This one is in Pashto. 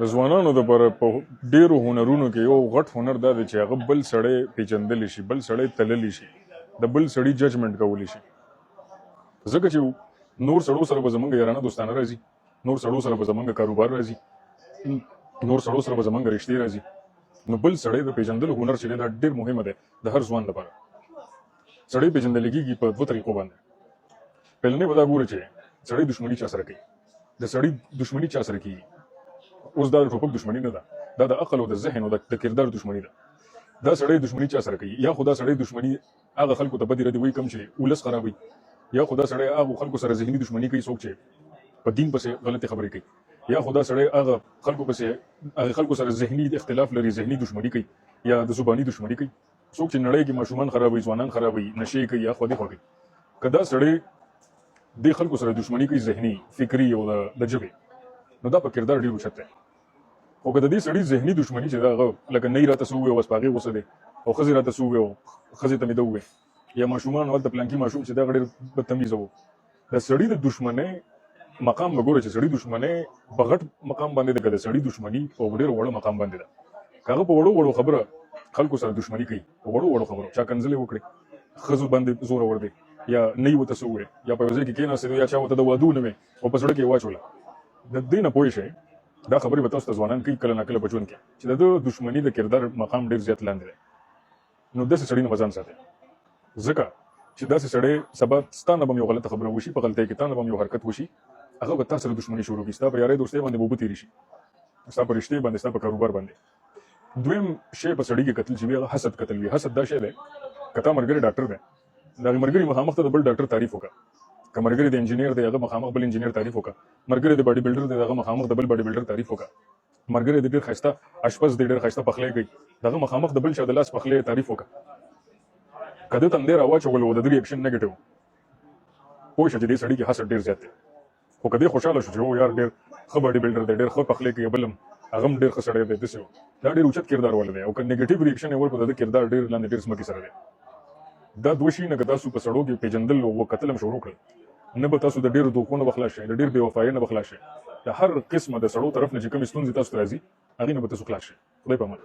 د ځوانانو دپاره په ډېرو هنرونو کې یو غټ هنر دا دی چې هغه بل سړی پیژندلی شي، بل سړی تللی شي، د بل سړي ججمنټ کولی شي. ځکه چې نور سړو سره به زمونږ یارانه دوستانه راځي، نور سړو سره به زمونږ کاروبار راځي، نور سړو سره به زمونږ رشتې راځي. نو بل سړی د پیژندلو هنر چې دی دا ډېر مهمه دی د هر ځوان لپاره. سړی پیژندلی کېږي په دوه طریقو باندې. پهلنۍ به دا ګوري چې سړی دښمني چا سره کوي. د سړی دښمني چا سره کېږي؟ اوس دا د ټوپک دښمني نه ده، دا د عقل او د ذهن او د کردار دښمني ده. دا سړی دښمني چا سره کوي؟ یا خو دا سړی دښمني هغه خلکو ته بدې ردې وایي کوم چې ولس خرابوي، یا خو دا سړی هغه خلکو سره ذهني دښمني کوي څوک چې په دین پسې غلطې خبرې کوي، یا خو دا سړی هغه خلکو پسې هغه خلکو سره ذهني اختلاف لري، ذهني دښمني کوي یا د زباني دښمني کوي. څوک چې نړۍ کې ماشومان خرابوي، ځوانان خرابوي، نشې کوي یا خو دې خوا کوي. که دا سړی دې خلکو سره دښمني کوي ذهني، فکري او د ژبې، نو دا په کردار ډېر اوچت دی. خو که د دې سړي ذهني دښمني چې دا هغه لکه نه یې راته څه ووایي او بس په هغې غوسه دی، او ښځې راته څه ووایي او ښځې ته مې ده ووایي، یا ماشومان هلته پلانکي ماشوم چې دغه ډېر بدتمیزه و. د سړي د دښمنۍ مقام به ګوره چې سړي دښمنۍ په غټ مقام باندې ده، که د سړي دښمني په ډېر وړه مقام باندې ده. که هغه په وړو وړو خبره خلکو سره دښمني کوي، په وړو وړو خبرو چا کنځلې وکړي، ښځو باندې زور ور دی، یا نه یې ورته څه ووایي، یا په یو ځای کې کېناستې یا چا ورته د واده ونوي او په زړه کې یې واچوله. د دې نه پوه شئ دا خبرې به تاسو ته ځوانان کوي کله نه کله په ژوند کې چې د ده دښمني د کردار مقام ډېر زیات لاندې دی. نو داسې سړي نه به ځان ساتئ، ځکه چې داسې سړی سبا ستا نه به هم یو غلطه خبره وشي، په غلطۍ کې تا نه به هم یو حرکت وشي، هغه به تا سره دښمني شروع کړي، ستا په یارۍ دوستۍ باندې به اوبه تېرې شي، ستا په رشتې باندې، ستا په کاروبار باندې. دویم شی په سړي کې کتل چې وي هغه حسد کتل وي. حسد دا شی دی که تا ملګری ډاکټر دی، د هغې ملګري مخامخ ته د بل ډاکټر تعریف وکړه. که ملګری د انجینر دی هغه مخامخ بل انجینر تعریف وکړه. ملګری د باډي بلډر دی هغه مخامخ د بل باډي بلډر تعریف وکړه. ملګری د ډېر ښایسته اشپز دی، ډېر ښایسته پخلی کوي، دغه مخامخ د بل چا د لاس پخلی تعریف وکړه. که ده ته همدې راواچولو او د ده ریاکشن نیګیټیو، پوه شه چې دې سړي کې حسد ډېر زیات دی. خو که دې خوشحاله شو چې او یار ډېر ښه باډي بلډر دی، ډېر ښه پخلی کوي، بل هم هغه هم ډېر ښه سړی دی، داسې دا ډېر اوچت کردار والا دی. او که نیګیټیو ریاکشن یې ورکړو د ده کردار ډېر لاندې ډېر ځمکې سره دی. دا دوه شیونه که تاسو په سړو کې پېژندل او کتل هم شروع کړئ، نه به تاسو د ډېرو دوکو نه به خلاص شئ، د ډېر بې وفایۍ نه به خلاص شئ، د هر قسمه د سړو طرف نه چې کومې ستونزې تاسو ته راځي هغې نه به تاسو خلاص شئ. خدای په امان.